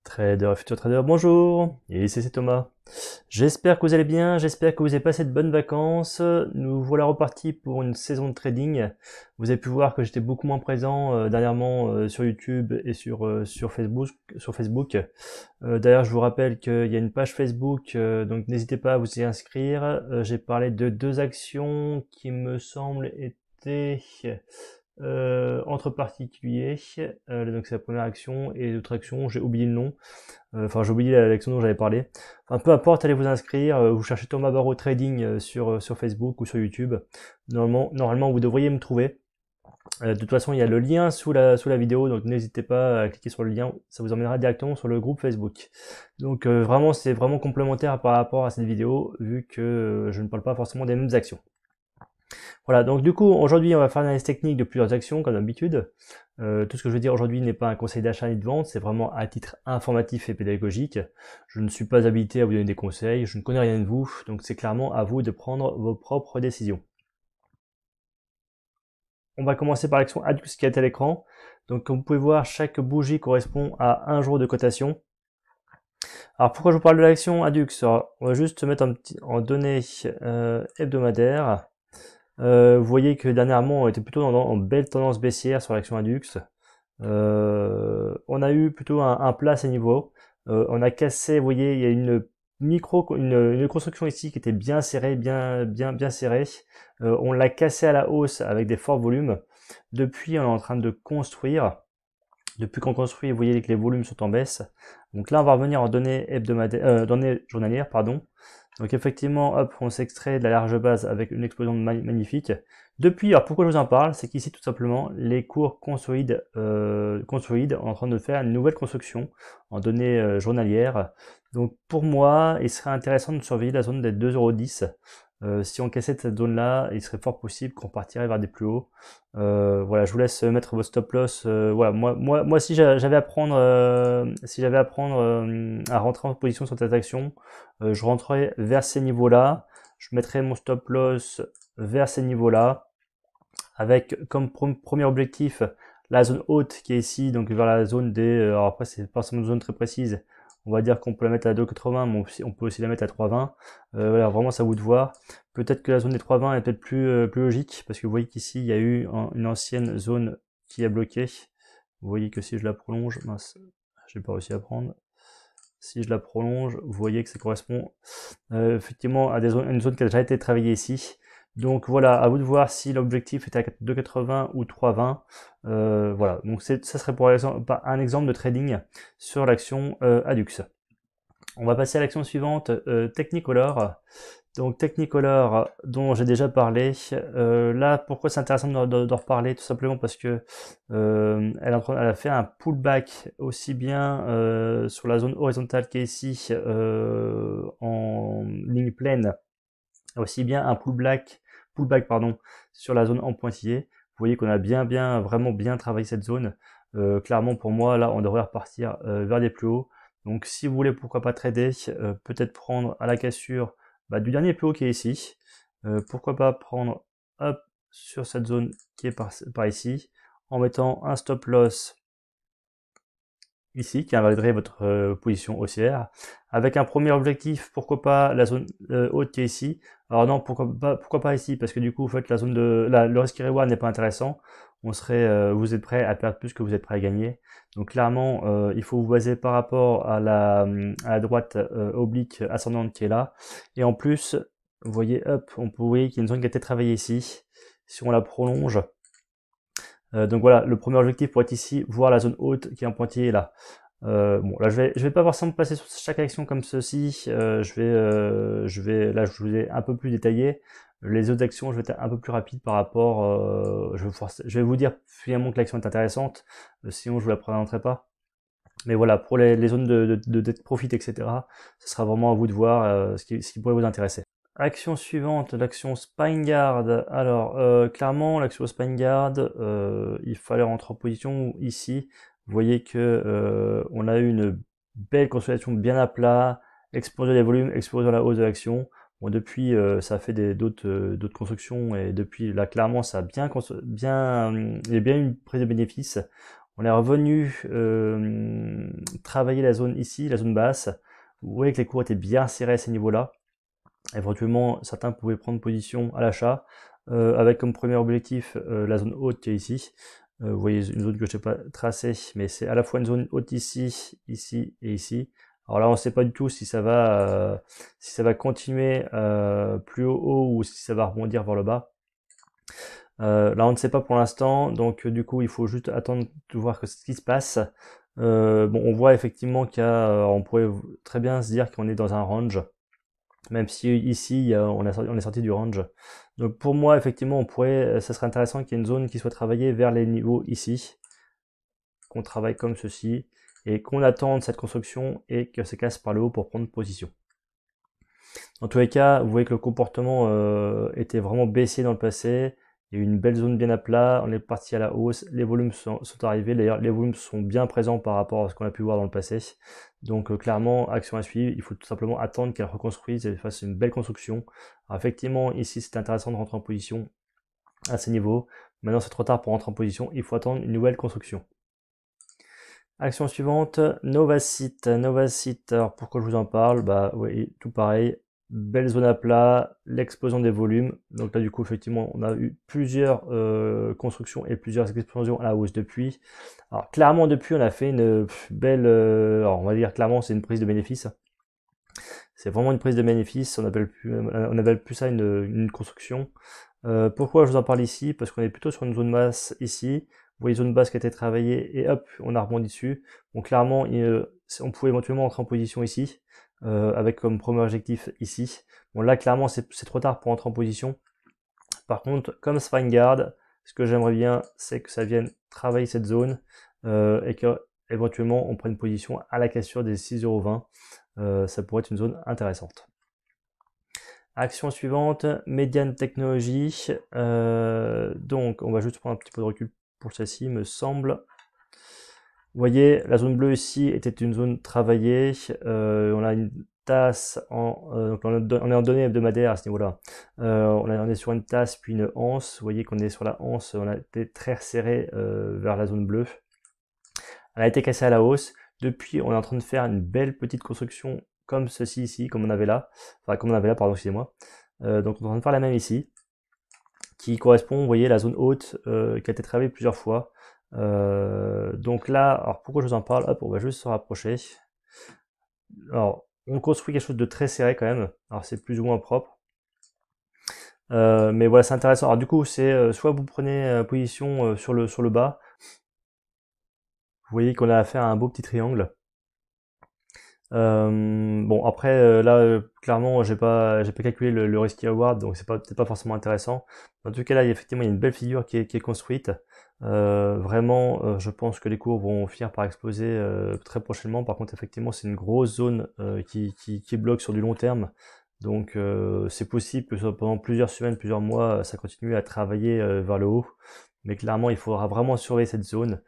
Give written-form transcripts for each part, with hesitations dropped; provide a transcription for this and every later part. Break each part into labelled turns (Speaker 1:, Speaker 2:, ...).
Speaker 1: Trader, futur trader, bonjour, et ici c'est Thomas. J'espère que vous allez bien, j'espère que vous avez passé de bonnes vacances. Nous voilà repartis pour une saison de trading. Vous avez pu voir que j'étais beaucoup moins présent dernièrement sur YouTube et sur Facebook. D'ailleurs, je vous rappelle qu'il y a une page Facebook, donc n'hésitez pas à vous y inscrire. J'ai parlé de deux actions qui me semblent étaient entre particuliers. Donc c'est la première action, et l'autre action, j'ai oublié le nom. Enfin, j'ai oublié l'action dont j'avais parlé. Enfin, peu importe, allez vous inscrire. Vous cherchez Thomas Barreau Trading sur Facebook ou sur YouTube. Normalement, vous devriez me trouver. De toute façon, il y a le lien sous la vidéo, donc n'hésitez pas à cliquer sur le lien. Ça vous emmènera directement sur le groupe Facebook. Donc vraiment, c'est vraiment complémentaire par rapport à cette vidéo, vu que je ne parle pas forcément des mêmes actions. Voilà, donc du coup, aujourd'hui, on va faire une analyse technique de plusieurs actions, comme d'habitude. Tout ce que je veux dire aujourd'hui n'est pas un conseil d'achat ni de vente, c'est vraiment à titre informatif et pédagogique. Je ne suis pas habilité à vous donner des conseils, je ne connais rien de vous, donc c'est clairement à vous de prendre vos propres décisions. On va commencer par l'action ADUX qui est à l'écran. Donc comme vous pouvez voir, chaque bougie correspond à un jour de cotation. Alors pourquoi je vous parle de l'action ADUX? Alors, on va juste se mettre en données hebdomadaires. Vous voyez que dernièrement on était plutôt en belle tendance baissière sur l'action ADUX. On a eu plutôt un plat à ces niveaux. On a cassé, vous voyez, il y a une construction ici qui était bien serrée, bien serrée. On l'a cassé à la hausse avec des forts volumes. Depuis, on est en train de construire. Depuis qu'on construit, vous voyez que les volumes sont en baisse. Donc là, on va revenir en données données journalières, pardon. Donc effectivement, hop, on s'extrait de la large base avec une explosion magnifique. Depuis, alors pourquoi je vous en parle, c'est qu'ici tout simplement, les cours consolident en train de faire une nouvelle construction en données journalières. Donc pour moi, il serait intéressant de surveiller la zone des 2,10 €. Si on cassait cette zone-là, il serait fort possible qu'on partirait vers des plus hauts. Voilà, je vous laisse mettre vos stop loss. Voilà, moi, si j'avais à prendre, à rentrer en position sur cette action, je rentrerai vers ces niveaux-là. Je mettrai mon stop loss vers ces niveaux-là, avec comme premier objectif la zone haute qui est ici, donc vers la zone des. Alors après, c'est pas forcément une zone très précise. On va dire qu'on peut la mettre à 2,80, mais on peut aussi la mettre à 3,20. Voilà, vraiment, c'est à vous de voir. Peut-être que la zone des 3,20 est peut-être plus logique, parce que vous voyez qu'ici, il y a eu une ancienne zone qui a bloqué. Vous voyez que si je la prolonge, mince, j'ai pas réussi à prendre. Si je la prolonge, vous voyez que ça correspond effectivement à une zone qui a déjà été travaillée ici. Donc voilà, à vous de voir si l'objectif était à 2,80 ou 3,20. Voilà, donc ça serait pour exemple un exemple de trading sur l'action ADUX. On va passer à l'action suivante, Technicolor. Donc Technicolor, dont j'ai déjà parlé. Là, pourquoi c'est intéressant d'en reparler? Tout simplement parce que elle a fait un pullback aussi bien sur la zone horizontale qui est ici en ligne pleine, aussi bien un pullback sur la zone en pointillé. Vous voyez qu'on a vraiment bien travaillé cette zone. Clairement pour moi, là, on devrait repartir vers des plus hauts. Donc si vous voulez, pourquoi pas trader, peut-être prendre à la cassure du dernier plus haut qui est ici. Pourquoi pas prendre hop sur cette zone qui est par ici, en mettant un stop loss ici, qui invaliderait votre position haussière, avec un premier objectif, pourquoi pas la zone haute qui est ici. Alors non, pourquoi pas ici, parce que du coup, en fait, la zone le risque reward n'est pas intéressant. Vous êtes prêt à perdre plus que vous êtes prêt à gagner. Donc clairement, il faut vous baser par rapport à la droite oblique ascendante qui est là. Et en plus, vous voyez, hop, voyez qu'il y a une zone qui a été travaillée ici. Si on la prolonge, donc voilà, le premier objectif pour être ici, voir la zone haute qui est en pointillé là. Bon, là je vais pas forcément passer sur chaque action comme ceci. Là je vous ai un peu plus détaillé. Les autres actions, je vais être un peu plus rapide par rapport. Je vais vous dire finalement que l'action est intéressante, sinon je vous la présenterai pas. Mais voilà, pour les zones de dead profit, etc., ce sera vraiment à vous de voir ce qui pourrait vous intéresser. Action suivante, l'action Spine-Guard. Alors, clairement, l'action Spine-Guard, il fallait rentrer en position ici. Vous voyez que on a eu une belle consolidation bien à plat, explosion des volumes, explosion la hausse de l'action. Bon, depuis, ça a fait d'autres constructions, et depuis, là, clairement, ça a il y a bien une prise de bénéfice. On est revenu travailler la zone ici, la zone basse. Vous voyez que les cours étaient bien serrés à ces niveaux-là. Éventuellement, certains pouvaient prendre position à l'achat, avec comme premier objectif la zone haute qui est ici. Vous voyez une zone que je n'ai pas tracée, mais c'est à la fois une zone haute ici, ici et ici. Alors là, on ne sait pas du tout si ça va continuer plus haut ou si ça va rebondir vers le bas. Là, on ne sait pas pour l'instant, donc du coup, il faut juste attendre de voir ce qui se passe. Bon, on voit effectivement on pourrait très bien se dire qu'on est dans un range, même si ici, on est sorti du range. Donc pour moi, effectivement, ça serait intéressant qu'il y ait une zone qui soit travaillée vers les niveaux ici, qu'on travaille comme ceci, et qu'on attende cette construction et que ça casse par le haut pour prendre position. Dans tous les cas, vous voyez que le comportement était vraiment baissier dans le passé. Il y a eu une belle zone bien à plat, on est parti à la hausse, les volumes sont arrivés, d'ailleurs les volumes sont bien présents par rapport à ce qu'on a pu voir dans le passé. Donc clairement, action à suivre, il faut tout simplement attendre qu'elle reconstruise et fasse une belle construction. Alors effectivement, ici c'est intéressant de rentrer en position à ces niveaux. Maintenant c'est trop tard pour rentrer en position, il faut attendre une nouvelle construction. Action suivante, Novacite. Novacite, alors pourquoi je vous en parle? Bah oui, tout pareil. Belle zone à plat, l'explosion des volumes. Donc là, du coup, effectivement, on a eu plusieurs constructions et plusieurs explosions à la hausse depuis. Alors clairement, depuis, on a fait une belle... alors on va dire clairement, c'est une prise de bénéfice. C'est vraiment une prise de bénéfice. On appelle plus ça une construction. Pourquoi je vous en parle ici? Parce qu'on est plutôt sur une zone basse ici. Vous voyez, zone basse qui a été travaillée et hop, on a rebondi dessus. Donc clairement, on pouvait éventuellement entrer en position ici. Avec comme premier objectif ici. Bon là clairement c'est trop tard pour entrer en position. Par contre comme Svanguard, ce que j'aimerais bien c'est que ça vienne travailler cette zone et que éventuellement on prenne position à la cassure des 6,20 €. Ça pourrait être une zone intéressante. Action suivante, Median Technology. Donc on va juste prendre un petit peu de recul pour celle-ci me semble. Vous voyez, la zone bleue ici était une zone travaillée. On a une tasse, donc on est en données hebdomadaires à ce niveau-là. On est sur une tasse puis une anse. Vous voyez qu'on est sur la anse, on a été très serré vers la zone bleue. Elle a été cassée à la hausse. Depuis, on est en train de faire une belle petite construction comme ceci ici, comme on avait là. Enfin, comme on avait là, pardon, excusez-moi. Donc on est en train de faire la même ici, qui correspond, vous voyez, à la zone haute qui a été travaillée plusieurs fois. Donc là, alors pourquoi je vous en parle? Hop, on va juste se rapprocher. Alors, on construit quelque chose de très serré quand même. Alors c'est plus ou moins propre. Mais voilà, c'est intéressant. Alors du coup, c'est soit vous prenez position sur le bas. Vous voyez qu'on a affaire à un beau petit triangle. Bon après là clairement j'ai pas calculé le risque reward, donc c'est peut-être pas forcément intéressant. En tout cas là effectivement il y a une belle figure qui est construite. Vraiment je pense que les cours vont finir par exploser très prochainement. Par contre effectivement c'est une grosse zone qui bloque sur du long terme. Donc c'est possible que pendant plusieurs semaines, plusieurs mois, ça continue à travailler vers le haut. Mais clairement, il faudra vraiment surveiller cette zone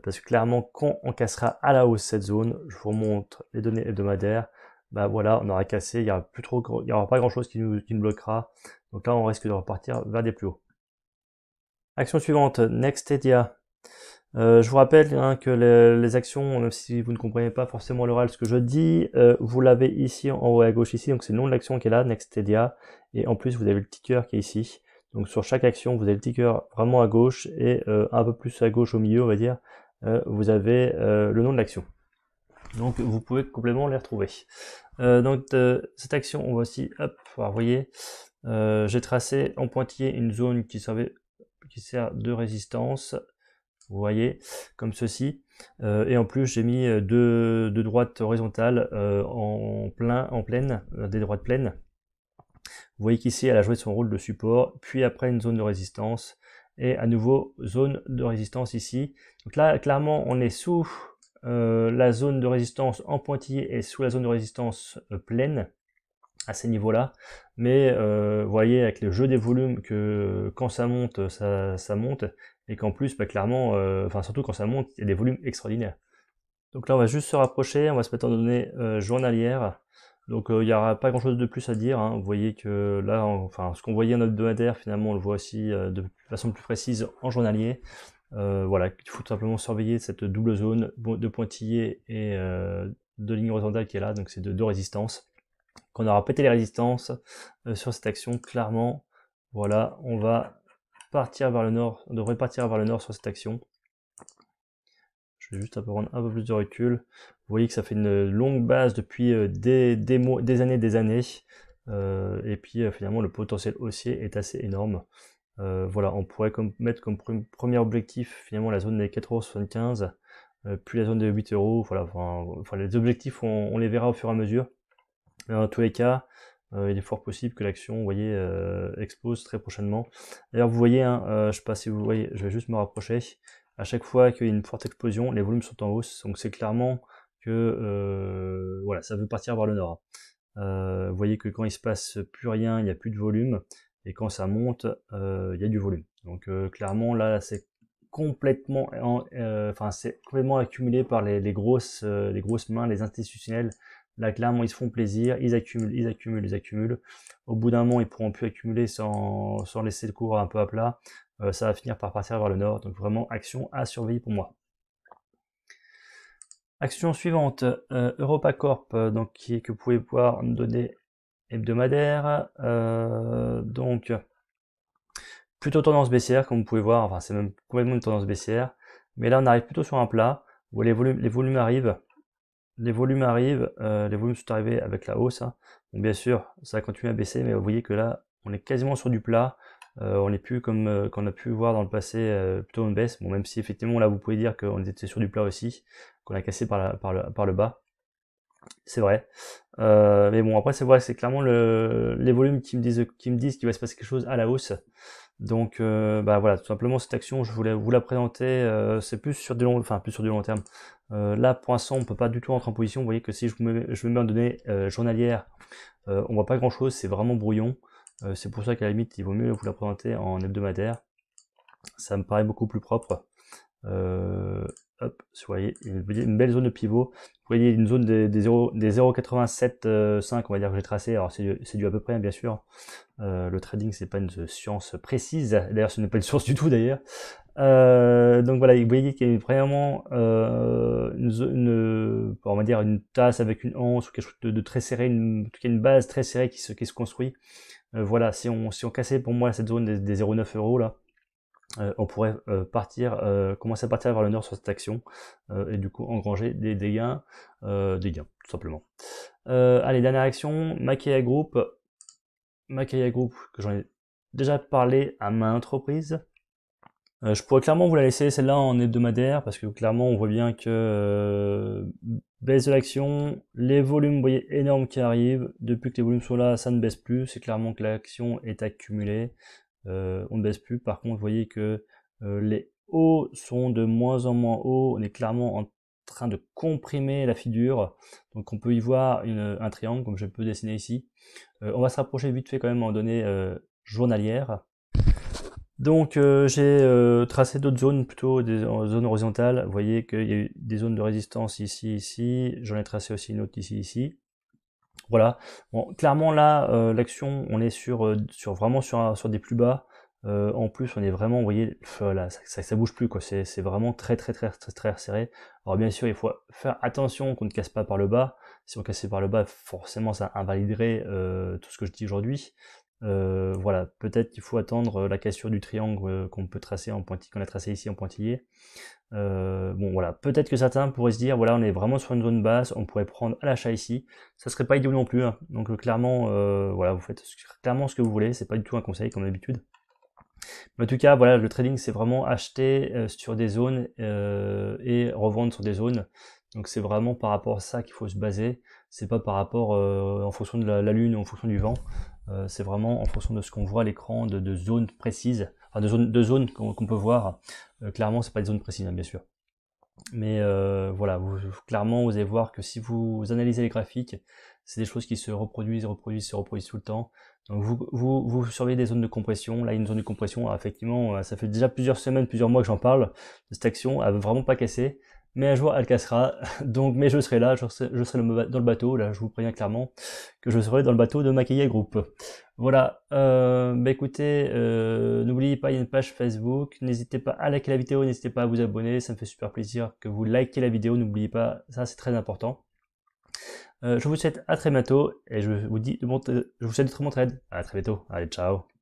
Speaker 1: parce que clairement, quand on cassera à la hausse cette zone, je vous montre les données hebdomadaires. Bah voilà, on aura cassé, il y aura pas grand chose qui nous bloquera. Donc là, on risque de repartir vers des plus hauts. Action suivante, Nextedia. Je vous rappelle que les actions, même si vous ne comprenez pas forcément à l'oral ce que je dis, vous l'avez ici en haut à gauche ici, donc c'est le nom de l'action qui est là, Nextedia, et en plus vous avez le ticker qui est ici. Donc sur chaque action, vous avez le ticker vraiment à gauche et un peu plus à gauche au milieu, on va dire, vous avez le nom de l'action. Donc vous pouvez complètement les retrouver. Donc cette action, on va aussi, hop, vous voyez, j'ai tracé en pointillé une zone qui sert de résistance. Vous voyez, comme ceci. Et en plus, j'ai mis deux droites horizontales en pleine, des droites pleines. Vous voyez qu'ici, elle a joué son rôle de support, puis après une zone de résistance, et à nouveau, zone de résistance ici. Donc là, clairement, on est sous la zone de résistance en pointillé et sous la zone de résistance pleine, à ces niveaux-là. Mais vous voyez, avec le jeu des volumes, que quand ça monte, ça monte, et qu'en plus, bah, clairement, enfin surtout quand ça monte, il y a des volumes extraordinaires. Donc là, on va juste se rapprocher, on va se mettre en données journalières. Donc il n'y aura pas grand chose de plus à dire, hein. Vous voyez que là, enfin ce qu'on voyait en hebdomadaire, finalement on le voit aussi de façon plus précise en journalier. Voilà, il faut tout simplement surveiller cette double zone de pointillés et de ligne horizontale qui est là, donc c'est de deux résistances. Quand on aura pété les résistances sur cette action, clairement, voilà, on va partir vers le nord, on devrait partir vers le nord sur cette action. Je vais juste prendre un peu plus de recul. Vous voyez que ça fait une longue base depuis des mois, des années. Et puis finalement le potentiel haussier est assez énorme. Voilà, on pourrait mettre comme premier objectif finalement la zone des 4,75 €, puis la zone des 8 €. Voilà, enfin les objectifs on les verra au fur et à mesure. Mais dans tous les cas, il est fort possible que l'action, vous voyez, explose très prochainement. D'ailleurs, vous voyez, hein, je sais pas si vous voyez, je vais juste me rapprocher. À chaque fois qu'il y a une forte explosion, les volumes sont en hausse, donc c'est clairement que voilà, ça veut partir vers le nord. Vous voyez que quand il se passe plus rien, il n'y a plus de volume, et quand ça monte, il y a du volume. Donc clairement là, c'est complètement, enfin c'est complètement accumulé par les grosses mains, les institutionnels. Là clairement ils se font plaisir, ils accumulent. Au bout d'un moment ils pourront plus accumuler sans laisser le cours un peu à plat. Ça va finir par partir vers le nord. Donc vraiment action à surveiller pour moi. Action suivante, EuropaCorp, donc que vous pouvez voir en données hebdomadaires. Donc plutôt tendance baissière, comme vous pouvez voir, enfin c'est même complètement une tendance baissière. Mais là on arrive plutôt sur un plat où les volumes arrivent. Les volumes sont arrivés avec la hausse. Hein. Bon, bien sûr, ça a continué à baisser, mais vous voyez que là, on est quasiment sur du plat. On n'est plus comme qu'on a pu voir dans le passé, plutôt une baisse. Bon, même si effectivement là, vous pouvez dire qu'on était sur du plat aussi, qu'on a cassé par le bas. C'est vrai. Mais bon, après, c'est vrai, c'est clairement les volumes qui me disent qu'il va se passer quelque chose à la hausse. Donc, bah voilà, tout simplement cette action, je voulais vous la présenter. C'est plus sur du long terme. Là, pour l'instant, on peut pas du tout rentrer en position. Vous voyez que si je me mets en données journalières, on voit pas grand-chose. C'est vraiment brouillon. C'est pour ça qu'à la limite, il vaut mieux vous la présenter en hebdomadaire. Ça me paraît beaucoup plus propre. Hop, vous voyez, une belle zone de pivot. Vous voyez une zone des 0,87,5, on va dire que j'ai tracé. Alors c'est du à peu près, bien sûr. Le trading, c'est pas une science précise. D'ailleurs, ce n'est pas une source du tout, d'ailleurs. Donc voilà, vous voyez qu'il y a vraiment on va dire une tasse avec une anse ou quelque chose de très serré, en tout cas une base très serrée qui se construit. Voilà, si on cassait pour moi cette zone des 0,9 € là, on pourrait commencer à partir vers le nord sur cette action et du coup engranger des gains, tout simplement. Allez, dernière action, Makeya Group, que j'en ai déjà parlé à maintes reprises. Je pourrais clairement vous la laisser celle-là en hebdomadaire parce que clairement on voit bien que baisse de l'action, les volumes, vous voyez, énormes qui arrivent. Depuis que les volumes sont là, ça ne baisse plus. C'est clairement que l'action est accumulée. On ne baisse plus. Par contre, vous voyez que les hauts sont de moins en moins hauts. On est clairement en train de comprimer la figure. Donc on peut y voir un triangle comme je peux dessiner ici. On va se rapprocher vite fait quand même en données journalières. Donc j'ai tracé d'autres zones, plutôt des zones horizontales. Vous voyez qu'il y a eu des zones de résistance ici. J'en ai tracé aussi une autre ici. Voilà. Bon, clairement là, l'action, on est vraiment sur des plus bas. En plus, on est vraiment, vous voyez, là, ça bouge plus quoi. C'est vraiment très serré. Alors bien sûr, il faut faire attention qu'on ne casse pas par le bas. Si on cassait par le bas, forcément, ça invaliderait tout ce que je dis aujourd'hui. Voilà, peut-être qu'il faut attendre la cassure du triangle qu'on peut tracer qu'on a tracé ici en pointillé. Bon voilà, peut-être que certains pourraient se dire, voilà, on est vraiment sur une zone basse, on pourrait prendre à l'achat ici. Ça serait pas idéal non plus, hein. Donc clairement, voilà, vous faites clairement ce que vous voulez, c'est pas du tout un conseil comme d'habitude. Mais en tout cas, voilà, le trading, c'est vraiment acheter sur des zones et revendre sur des zones. Donc c'est vraiment par rapport à ça qu'il faut se baser. C'est pas par rapport en fonction de la lune ou en fonction du vent. C'est vraiment en fonction de ce qu'on voit à l'écran, de zones précises, enfin de zones qu'on peut voir. Clairement, c'est pas des zones précises, hein, bien sûr. Mais voilà, clairement, vous allez voir que si vous analysez les graphiques, c'est des choses qui se reproduisent tout le temps. Donc vous surveillez des zones de compression. Là, il y a une zone de compression. Alors, effectivement, ça fait déjà plusieurs semaines, plusieurs mois que j'en parle de cette action. Elle veut vraiment pas casser. mais un jour elle cassera. Donc, mais je serai là, je serai dans le bateau. Là, je vous préviens clairement que je serai dans le bateau de Maquillé Group. Voilà. Bah écoutez, n'oubliez pas, il y a une page Facebook. N'hésitez pas à liker la vidéo, n'hésitez pas à vous abonner. Ça me fait super plaisir que vous likez la vidéo. N'oubliez pas, ça c'est très important. Je vous souhaite à très bientôt et je vous souhaite de très bonne trade. À très bientôt. Allez, ciao.